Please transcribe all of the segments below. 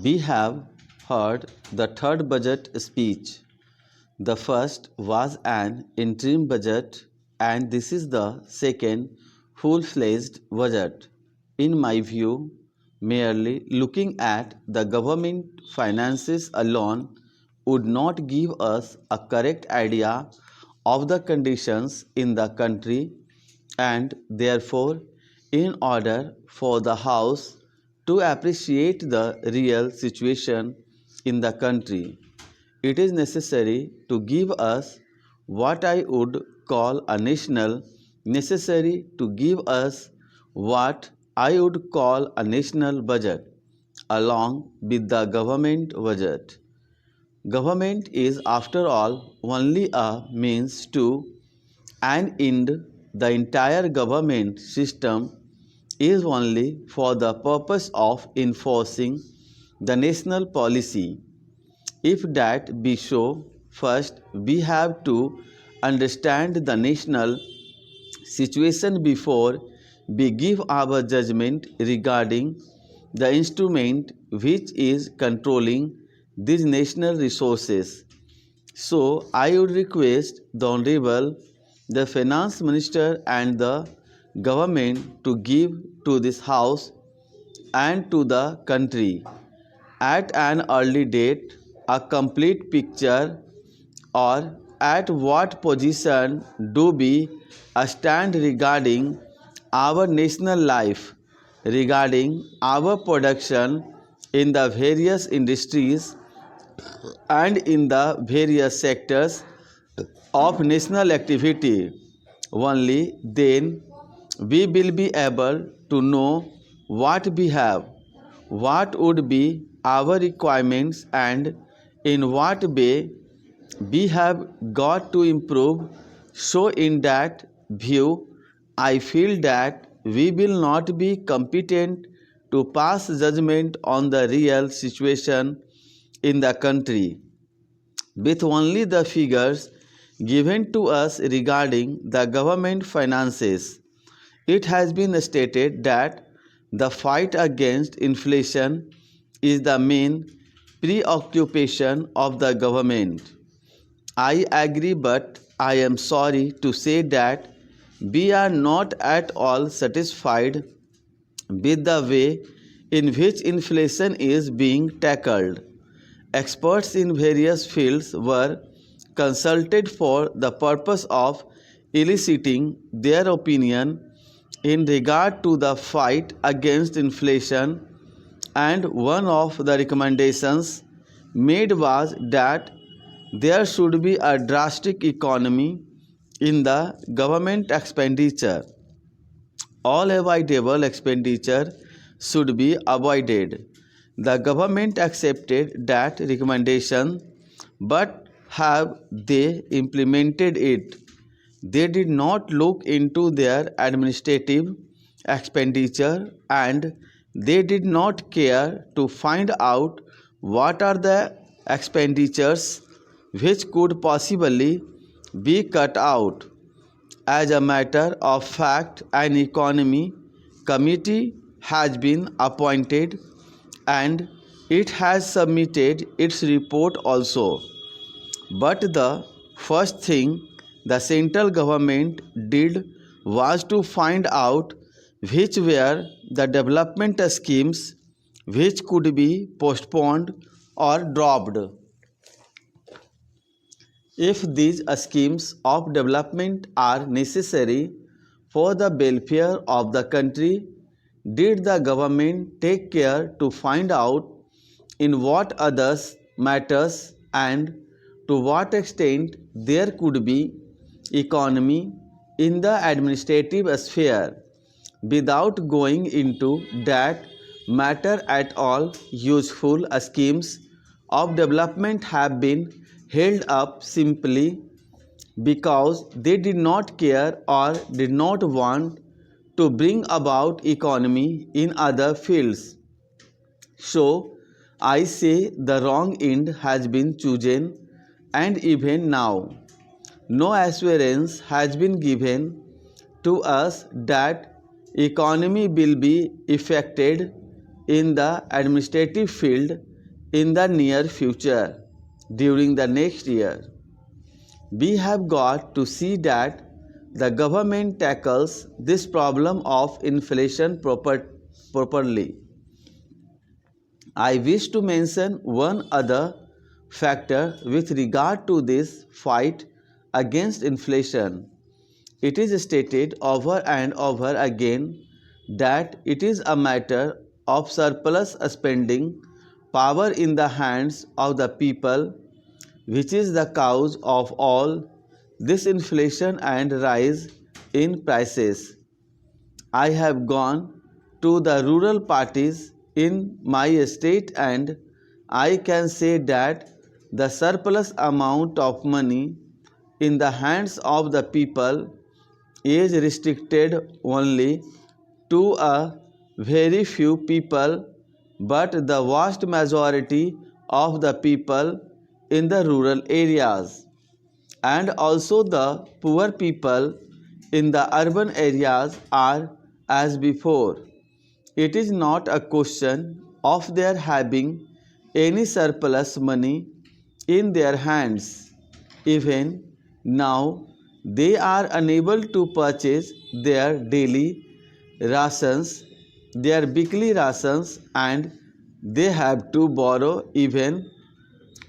We have heard the third budget speech. The first was an interim budget, and this is the second full-fledged budget. In my view, merely looking at the government finances alone would not give us a correct idea of the conditions in the country, and therefore, in order for the House to appreciate the real situation in the country, it is necessary to give us what I would call a what I would call a national budget along with the government budget. Government is, after all, only a means to an end. The entire government system is only for the purpose of enforcing the national policy. If that be so, first we have to understand the national situation before we give our judgment regarding the instrument which is controlling these national resources. So, I would request the Honorable, the Finance Minister and the government to give to this House and to the country at an early date a complete picture, or at what position do we stand regarding our national life, regarding our production in the various industries and in the various sectors of national activity. Only then we will be able to know what we have, what would be our requirements, and in what way we have got to improve. So in that view, I feel that we will not be competent to pass judgment on the real situation in the country with only the figures given to us regarding the government finances. It has been stated that the fight against inflation is the main preoccupation of the government. I agree, but I am sorry to say that we are not at all satisfied with the way in which inflation is being tackled. Experts in various fields were consulted for the purpose of eliciting their opinion in regard to the fight against inflation, and one of the recommendations made was that there should be a drastic economy in the government expenditure. All avoidable expenditure should be avoided. The government accepted that recommendation, but have they implemented it? They did not look into their administrative expenditure, and they did not care to find out what are the expenditures which could possibly be cut out. As a matter of fact, an economy committee has been appointed and it has submitted its report also. But the first thing the central government did was to find out which were the development schemes which could be postponed or dropped. If these schemes of development are necessary for the welfare of the country, did the government take care to find out in what others matters and to what extent there could be economy in the administrative sphere? Without going into that matter at all, useful schemes of development have been held up simply because they did not care or did not want to bring about economy in other fields. So, I say the wrong end has been chosen, and even now, no assurance has been given to us that economy will be affected in the administrative field in the near future during the next year. We have got to see that the government tackles this problem of inflation properly. I wish to mention one other factor with regard to this fight against inflation. It is stated over and over again that it is a matter of surplus spending power in the hands of the people which is the cause of all this inflation and rise in prices. I have gone to the rural parties in my state and I can say that the surplus amount of money in the hands of the people is restricted only to a very few people, but the vast majority of the people in the rural areas and also the poor people in the urban areas are as before. It is not a question of their having any surplus money in their hands. Even now, they are unable to purchase their daily rations, their weekly rations, and they have to borrow even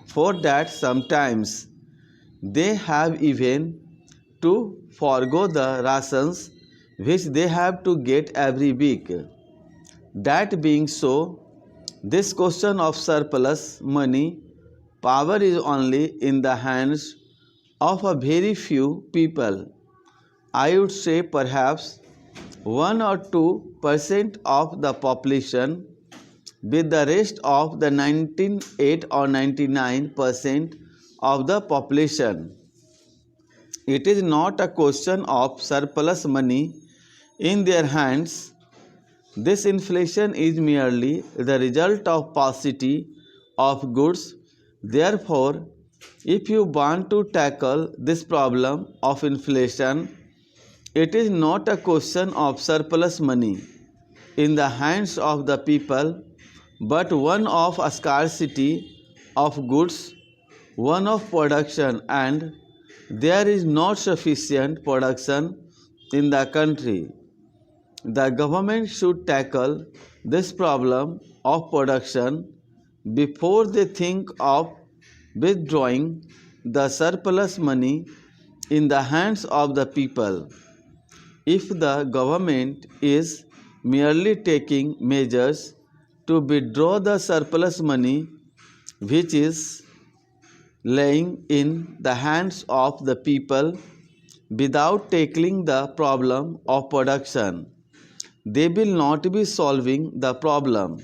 for that sometimes. They have even to forego the rations which they have to get every week. That being so, this question of surplus money power is only in the hands of a very few people. I would say perhaps 1 or 2% of the population, with the rest of the 98 or 99% of the population. It is not a question of surplus money in their hands. This inflation is merely the result of paucity of goods. Therefore, if you want to tackle this problem of inflation, it is not a question of surplus money in the hands of the people, but one of a scarcity of goods, one of production, and there is not sufficient production in the country. The government should tackle this problem of production before they think of withdrawing the surplus money in the hands of the people. If the government is merely taking measures to withdraw the surplus money which is lying in the hands of the people without tackling the problem of production, they will not be solving the problem.